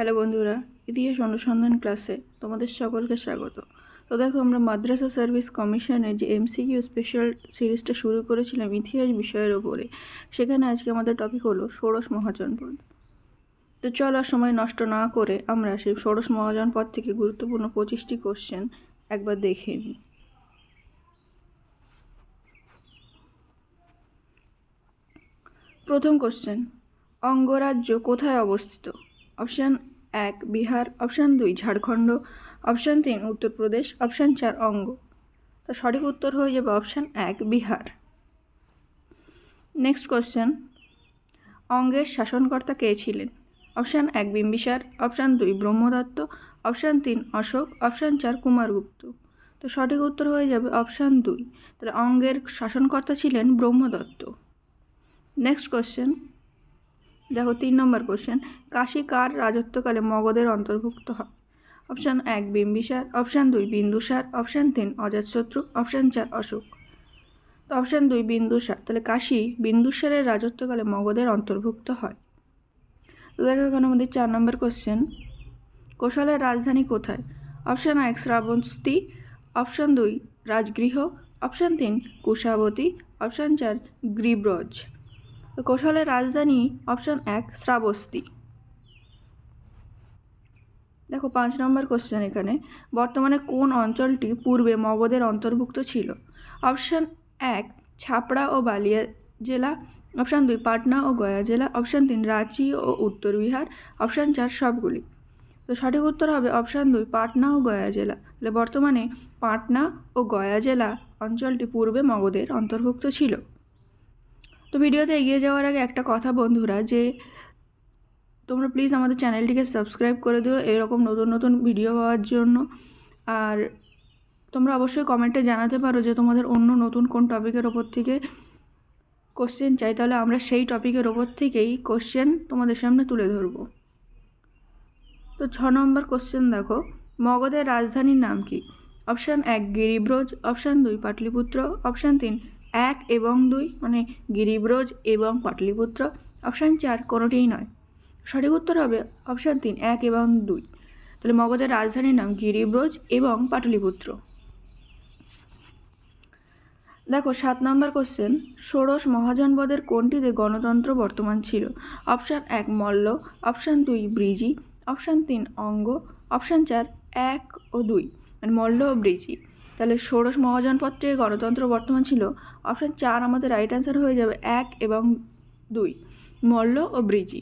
Hello বন্ধুরা, ইতিহাস অনুসন্ধান ক্লাসে তোমাদের সকলকে স্বাগত। তো দেখো, আমরা মাদ্রাসা সার্ভিস কমিশনে যে এমসিকিউ স্পেশাল সিরিজটা শুরু করেছিলাম ইতিহাস বিষয়ের ওপরে, সেখানে আজকে আমাদের টপিক হলো ষোড়শ মহাজনপদ। তো চলো আর সময় নষ্ট না করে আমরা সেই ষোড়শ মহাজনপদ থেকে গুরুত্বপূর্ণ 25টি কোশ্চেন একবার দেখে নিই। প্রথম কোশ্চেন, অঙ্গরাজ্য কোথায় অবস্থিত? Option 1 Bihar, option 2 Jharkhand, option 3 Uttar Pradesh, option 4 অঙ্গ। তো সঠিক উত্তর হয়ে যাবে অপশান 1 বিহার। নেক্সট কোশ্চেন, অঙ্গের শাসনকর্তা কে ছিলেন? Option 1 Bimbisara, option 2 Brahmadatta, option 3 Ashoka, option 4 Kumaragupta. তো সঠিক উত্তর হয়ে যাবে অপশান 2। তাহলে অঙ্গের শাসনকর্তা ছিলেন ব্রহ্মদত্ত। নেক্সট কোশ্চেন, দেখো 3 নম্বর কোশ্চেন, কাশী কার রাজত্বকালে মগধের অন্তর্ভুক্ত হয়? Option 1 Bimbisara, option 2 Bindusara, option 3 অজাতশত্রু, অপশান 4 অশোক। তো অপশান 2 বিন্দুসার, তাহলে কাশী বিন্দুসারের রাজত্বকালে মগধের অন্তর্ভুক্ত হয়। তো দেখো এখানে আমাদের 4 নম্বর কোশ্চেন, কোশলের রাজধানী কোথায়? Option 1 Shravasti, option 2 Rajgriha, option 3 Kushavati, option 4 গ্রীব্রজ। তো কোশলের রাজধানী অপশান 1 শ্রাবস্তী। দেখো 5 নম্বর কোশ্চেন, এখানে বর্তমানে কোন অঞ্চলটি পূর্বে মগধের অন্তর্ভুক্ত ছিল? অপশান 1 ছাপড়া ও বালিয়া জেলা, অপশান 2 পাটনা ও গয়া জেলা, অপশান 3 রাঁচি ও উত্তর বিহার, অপশান 4 সবগুলি। তো সঠিক উত্তর হবে অপশান 2 পাটনা ও গয়া জেলা। তাহলে বর্তমানে পাটনা ও গয়া জেলা অঞ্চলটি পূর্বে মগধের অন্তর্ভুক্ত ছিল। তো ভিডিওতে এগিয়ে যাওয়ার আগে একটা কথা বন্ধুরা, যে তোমরা প্লিজ আমাদের চ্যানেলটিকে সাবস্ক্রাইব করে দিও এরকম নতুন নতুন ভিডিও পাওয়ার জন্য। আর তোমরা অবশ্যই কমেন্টে জানাতে পারো যে তোমাদের অন্য নতুন কোন টপিকের ওপর থেকে কোশ্চেন চাই, তাহলে আমরা সেই টপিকের ওপর থেকেই কোশ্চেন তোমাদের সামনে তুলে ধরব। তো 6 নম্বর কোশ্চেন, দেখো মগধের রাজধানীর নাম কি? অপশান 1 গিরিব্রজ, অপশান 2 পাটলিপুত্র, অপশান 3 1 এবং 2 মানে গিরিব্রজ এবং পাটলিপুত্র, অপশান 4 কোনোটিই নয়। সঠিক উত্তর হবে অপশান 3 1 এবং 2। তাহলে মগধের রাজধানীর নাম গিরিব্রজ এবং পাটলিপুত্র। দেখো 7 নম্বর কোশ্চেন, ষোড়শ মহাজনপদের কোনটিতে গণতন্ত্র বর্তমান ছিল? Option 1 Malla, option 2 Vrijji, option 3 অঙ্গ, অপশান 4 1 ও 2 মানে মল্ল ও ব্রিজি। তাহলে ষোড়শ মহাজনপদে গণতন্ত্র বর্তমান ছিল অপশান 4, আমাদের রাইট অ্যান্সার হয়ে যাবে 1 এবং 2 মল্ল ও ব্রিজি।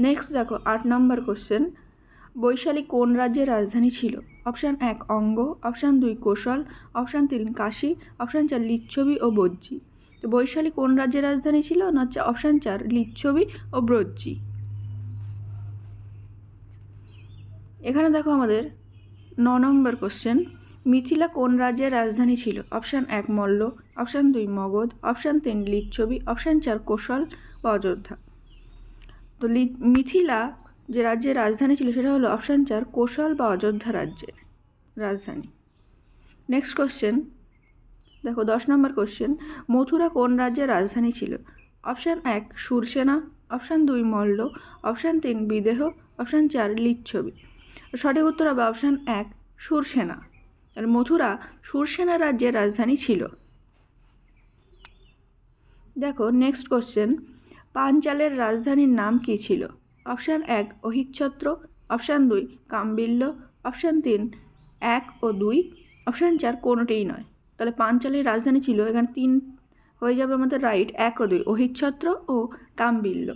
নেক্সট দেখো 8 নম্বর কোশ্চেন, বৈশালী কোন রাজ্যের রাজধানী ছিল? Option 1 Anga, option 2 Kosala, option 3 Kashi, option 4 Lichchhavi ও বজ্জি। তো বৈশালী কোন রাজ্যের রাজধানী ছিল? না হচ্ছে অপশান 4 লিচ্ছবি ও ব্রজ্জি। এখানে দেখো আমাদের 9 নম্বর কোশ্চেন, মিথিলা কোন রাজ্যের রাজধানী ছিল? Option 1 Malla, option 2 Magadha, option 3 Lichchhavi, option 4 Kosala বা অযোধ্যা। তো মিথিলা যে রাজ্যের রাজধানী ছিল সেটা হলো অপশান 4 কোশল বা অযোধ্যা রাজ্যের রাজধানী। নেক্সট কোশ্চেন, দেখো 10 নম্বর কোশ্চেন, মথুরা কোন রাজ্যের রাজধানী ছিল? অপশান 1 সুরসেনা, অপশান 2 মল্ল, অপশান 3 বিদেহ, অপশান 4 লিচ্ছবি। সঠিক উত্তর হবে অপশান 1 সুরসেনা। আর মথুরা সুরসেনা রাজ্যের রাজধানী ছিল। দেখো নেক্সট কোশ্চেন, পাঞ্চালের রাজধানীর নাম কী ছিল? অপশান 1 অহিচ্ছত্র, অপশান 2 কাম্বিল্য, অপশান 3 1 ও 2, অপশান 4 কোনোটিই নয়। তাহলে পাঞ্চালের রাজধানী ছিল, এখানে 3 হয়ে যাবে আমাদের রাইট, 1 ও 2 অহিচ্ছত্র ও কাম্বিল্য।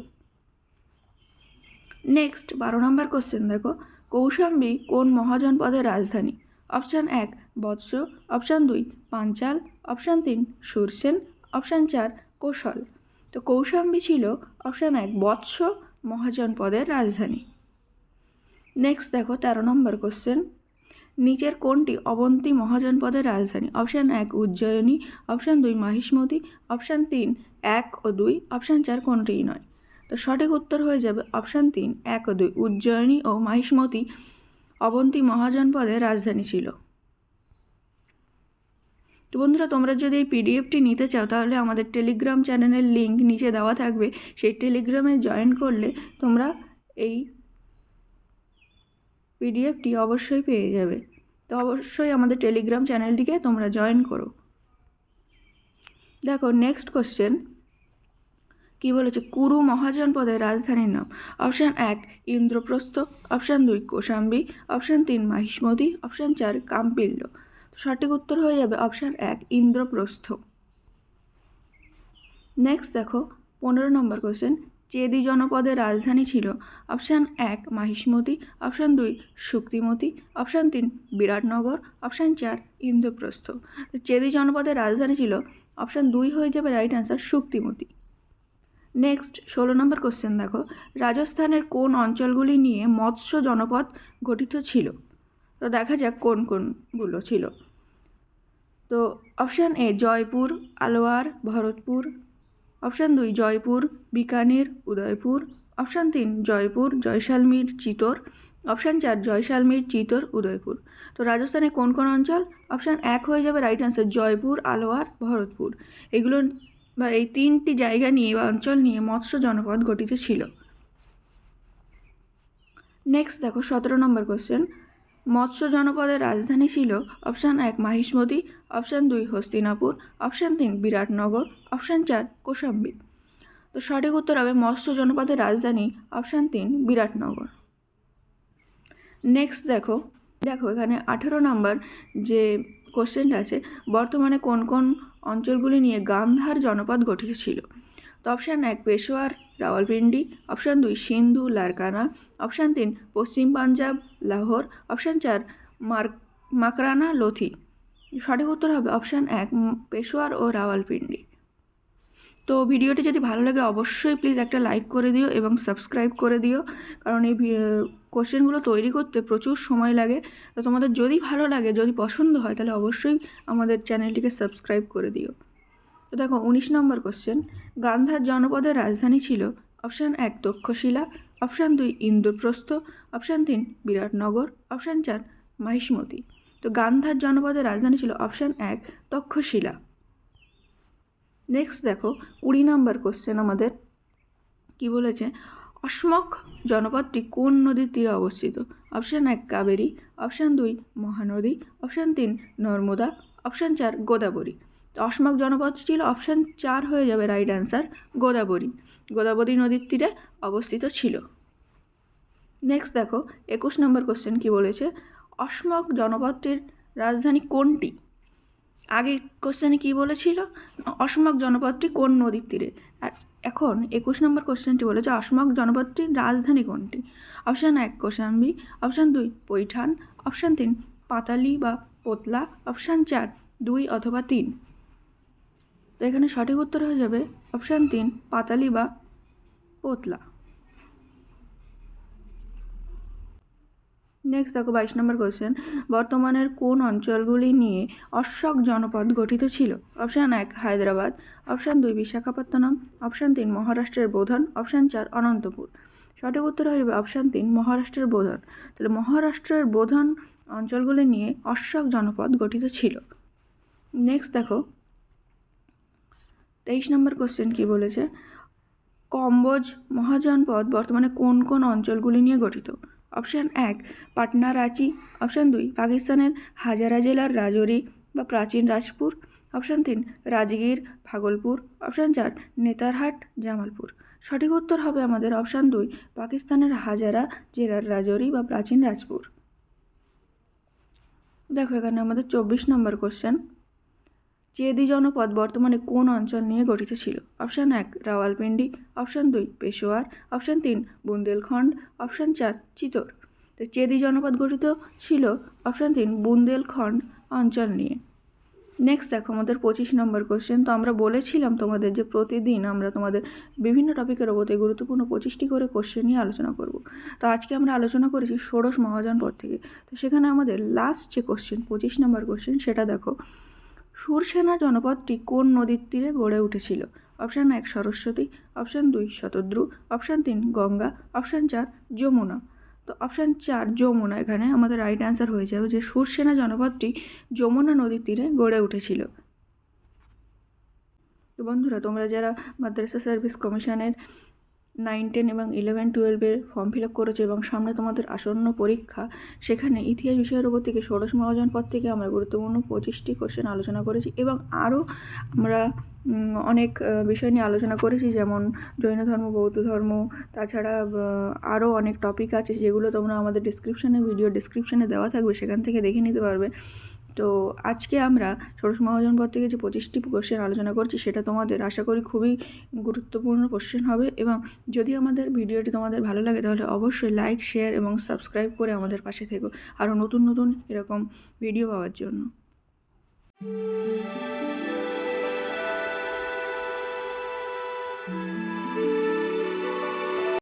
নেক্সট 12 নম্বর কোশ্চেন, দেখো কৌশাম্বী কোন মহাজনপদের রাজধানী? Option 1 Vatsa, option 2 Panchala, option 3 Surasena, option 4 Kosala. তো কৌশাম্বী ছিল অপশান 1 বৎস মহাজনপদের রাজধানী। নেক্সট দেখো 13 নম্বর কোশ্চেন, নিচের কোনটি অবন্তী মহাজনপদের রাজধানী? Option 1 Ujjayini, option 2 Mahishmati, option 3 1 ও 2, অপশান 4 কোনোটিই নয়। তো সঠিক উত্তর হয়ে যাবে অপশান 3 1 ও 2 উজ্জয়িনী ও মাহিষ্মতি অবন্তী মহাজনপদের রাজধানী ছিল। তো বন্ধুরা, তোমরা যদি এই পিডিএফটি নিতে চাও তাহলে আমাদের টেলিগ্রাম চ্যানেলের লিঙ্ক নিচে দেওয়া থাকবে, সেই টেলিগ্রামে জয়েন করলে তোমরা এই পিডিএফটি অবশ্যই পেয়ে যাবে। তো অবশ্যই আমাদের টেলিগ্রাম চ্যানেলটিকে তোমরা জয়েন করো। দেখো নেক্সট কোশ্চেন কী বলেছে, কুরু মহাজনপদের রাজধানীর নাম। Option 1 Indraprastha, option 2 Kaushambi, option 3 Mahishmati, option 4 Kampilya. সঠিক উত্তর হয়ে যাবে অপশান 1 ইন্দ্রপ্রস্থ। নেক্সট দেখো 15 নম্বর কোশ্চেন, চেদি জনপদের রাজধানী ছিল। Option 1 Mahishmati, option 2 Shuktimati, option 3 Viratnagar, option 4 Indraprastha. তো চেদি জনপদের রাজধানী ছিল অপশান 2 হয়ে যাবে right answer, Shuktimati. Next 16 number question দেখো, রাজস্থানের কোন অঞ্চলগুলি নিয়ে মৎস্য জনপদ গঠিত ছিল। তো দেখা যাক কোন কোনগুলো ছিল। তো option A Jaipur, Alwar, Bharatpur, option 2 Jaipur, Bikaner, Udaipur, option 3 Jaipur, Jaisalmer, Chittor, option 4 Jaisalmer, Chittor, Udaipur. তো রাজস্থানে কোন কোন অঞ্চল, অপশান 1 হয়ে যাবে রাইট অ্যান্সার, জয়পুর, আলোয়ার, ভরতপুর। এগুলো বা এই 3টি জায়গা নিয়ে বা অঞ্চল নিয়ে মৎস্য জনপদ গঠিত ছিল। নেক্সট দেখো 17 নম্বর কোশ্চেন, মৎস্য জনপদের রাজধানী ছিল। Option 1 Mahishmati, option 2 Hastinapur, option 3 Viratnagar, option 4 Kaushambi. তো সঠিক উত্তর হবে মৎস্য জনপদের রাজধানী অপশান 3 বিরাটনগর। নেক্সট দেখো এখানে 18 নম্বর যে কোশ্চেনটা আছে, বর্তমানে কোন কোন অঞ্চলগুলি নিয়ে গান্ধার জনপদ গঠিত ছিল। তো অপশান 1 পেশোয়ার, রাওয়ালপিন্ডি, অপশান 2 সিন্ধু, লারকানা, অপশান 3 পশ্চিম পাঞ্জাব, লাহোর, অপশান 4 মাকরানা, লোথি। সঠিক উত্তর হবে অপশান 1 পেশোয়ার ও রাওয়ালপিন্ডি। তো ভিডিওটি যদি ভালো লাগে অবশ্যই প্লিজ একটা লাইক করে দিও এবং সাবস্ক্রাইব করে দিও, কারণ এই কোশ্চেনগুলো তৈরি করতে প্রচুর সময় লাগে। তো তোমাদের যদি ভালো লাগে, যদি পছন্দ হয়, তাহলে অবশ্যই আমাদের চ্যানেলটিকে সাবস্ক্রাইব করে দিও। তো দেখো 19 নম্বর কোশ্চেন, গান্ধার জনপদের রাজধানী ছিল। Option 1 Takshashila, option 2 Indraprastha, option 3 Viratnagar, option 4 Mahishmati. তো গান্ধার জনপদের রাজধানী ছিল অপশান 1 তক্ষশিলা। নেক্সট দেখো 20 নম্বর কোশ্চেন আমাদের কি বলেছে, অসমক জনপদটি কোন নদীর তীরে অবস্থিত। Option 1 Kaveri, option 2 Mahanadi, option 3 Narmada, option 4 Godavari. তো অসমক জনপদটি ছিল অপশান 4 হয়ে যাবে রাইট অ্যান্সার, গোদাবরী নদীর তীরে অবস্থিত ছিল। নেক্সট দেখো 21 নম্বর কোশ্চেন কি বলেছে, অসমক জনপদটির রাজধানী কোনটি। আগে কোশ্চেনে কি বলেছিল, অসমক জনপদটি কোন নদীর তীরে, আর এখন 21 নম্বর কোশ্চেনটি বলেছে অসমক জনপদটির রাজধানী কোনটি। Option 1 Kaushambi, option 2 Paithan, option 3 পাতালি বা পোতলা, অপশান 4 2 অথবা 3। তো এখানে সঠিক উত্তর হয়ে যাবে অপশান 3 পাতালি বা পোতলা। নেক্সট দেখো 22 নম্বর কোশ্চেন, বর্তমানের কোন অঞ্চলগুলি নিয়ে অশোক জনপদ গঠিত ছিল। Option 1 Hyderabad, option 2 Visakhapatnam, option 3 মহারাষ্ট্রের বোধন, অপশান 4 অনন্তপুর। সঠিক উত্তর হয়ে যাবে অপশান 3 মহারাষ্ট্রের বোধন। তাহলে মহারাষ্ট্রের বোধন অঞ্চলগুলি নিয়ে অশোক জনপদ গঠিত ছিল। নেক্সট দেখো 23 নম্বর কোশ্চেন কি বলেছে, কম্বোজ মহাজনপদ বর্তমানে কোন কোন অঞ্চলগুলি নিয়ে গঠিত। অপশান 1 পাটনা, রাঁচি, অপশান 2 পাকিস্তানের হাজারা জেলার রাজৌরি বা প্রাচীন রাজপুর, অপশান 3 রাজগীর, ভাগলপুর, অপশান 4 নেতারহাট, জামালপুর। সঠিক উত্তর হবে আমাদের অপশান 2 পাকিস্তানের হাজারা জেলার রাজৌরি বা প্রাচীন রাজপুর। দেখো এখানে আমাদের 24 নম্বর কোশ্চেন, চেদি জনপদ বর্তমানে কোন অঞ্চল নিয়ে গঠিত ছিল। Option 1 Rawalpindi, option 2 Peshawar, option 3 Bundelkhand, option 4 Chittor. তো চেদি জনপদ গঠিত ছিল অপশান 3 বুন্দেলখণ্ড অঞ্চল নিয়ে। নেক্সট দেখো আমাদের 25 নম্বর কোশ্চেন। তো আমরা বলেছিলাম তোমাদের যে প্রতিদিন আমরা তোমাদের বিভিন্ন টপিকের ওপর গুরুত্বপূর্ণ 25টি করে কোশ্চেন নিয়ে আলোচনা করব। তো আজকে আমরা আলোচনা করেছি ষোড়শ মহাজনপদ থেকে। তো সেখানে আমাদের লাস্ট যে কোশ্চেন 25 নম্বর কোশ্চেন সেটা দেখো, সুরসেনা জনপদটি কোন নদীর তীরে গড়ে উঠেছিল। Option 1 Saraswati, option 2 Shatadru, option 3 Ganga, option 4 Yamuna. তো অপশান 4 যমুনা এখানে আমাদের রাইট অ্যান্সার হয়ে যাবে, যে সুরসেনা জনপদটি যমুনা নদীর তীরে গড়ে উঠেছিল। তো বন্ধুরা, তোমরা যারা মাদ্রাসা সার্ভিস কমিশনের 9, 10 এবং 11, 12-এর ফর্ম ফিল আপ করেছো এবং সামনে তোমাদের আসন্ন পরীক্ষা, সেখানে ইতিহাস বিষয়ের উপর থেকে ষোড়শ মহাজন পদ থেকে আমরা গুরুত্বপূর্ণ 25টি কোশ্চেন আলোচনা করেছি এবং আরও আমরা অনেক বিষয় নিয়ে আলোচনা করেছি, যেমন জৈন ধর্ম, বৌদ্ধ ধর্ম, তাছাড়া আরও অনেক টপিক আছে যেগুলো তোমরা আমাদের ভিডিও ডেসক্রিপশানে দেওয়া থাকবে, সেখান থেকে দেখে নিতে পারবে। তো আজকে আমরা ষোড়শ মহাজন পদ থেকে যে 25টি কোশ্চেন আলোচনা করছি, সেটা তোমাদের আশা করি খুবই গুরুত্বপূর্ণ কোশ্চেন হবে। এবং যদি আমাদের ভিডিওটি তোমাদের ভালো লাগে তাহলে অবশ্যই লাইক, শেয়ার এবং সাবস্ক্রাইব করে আমাদের পাশে থেকো আরও নতুন নতুন এরকম ভিডিও পাওয়ার জন্য।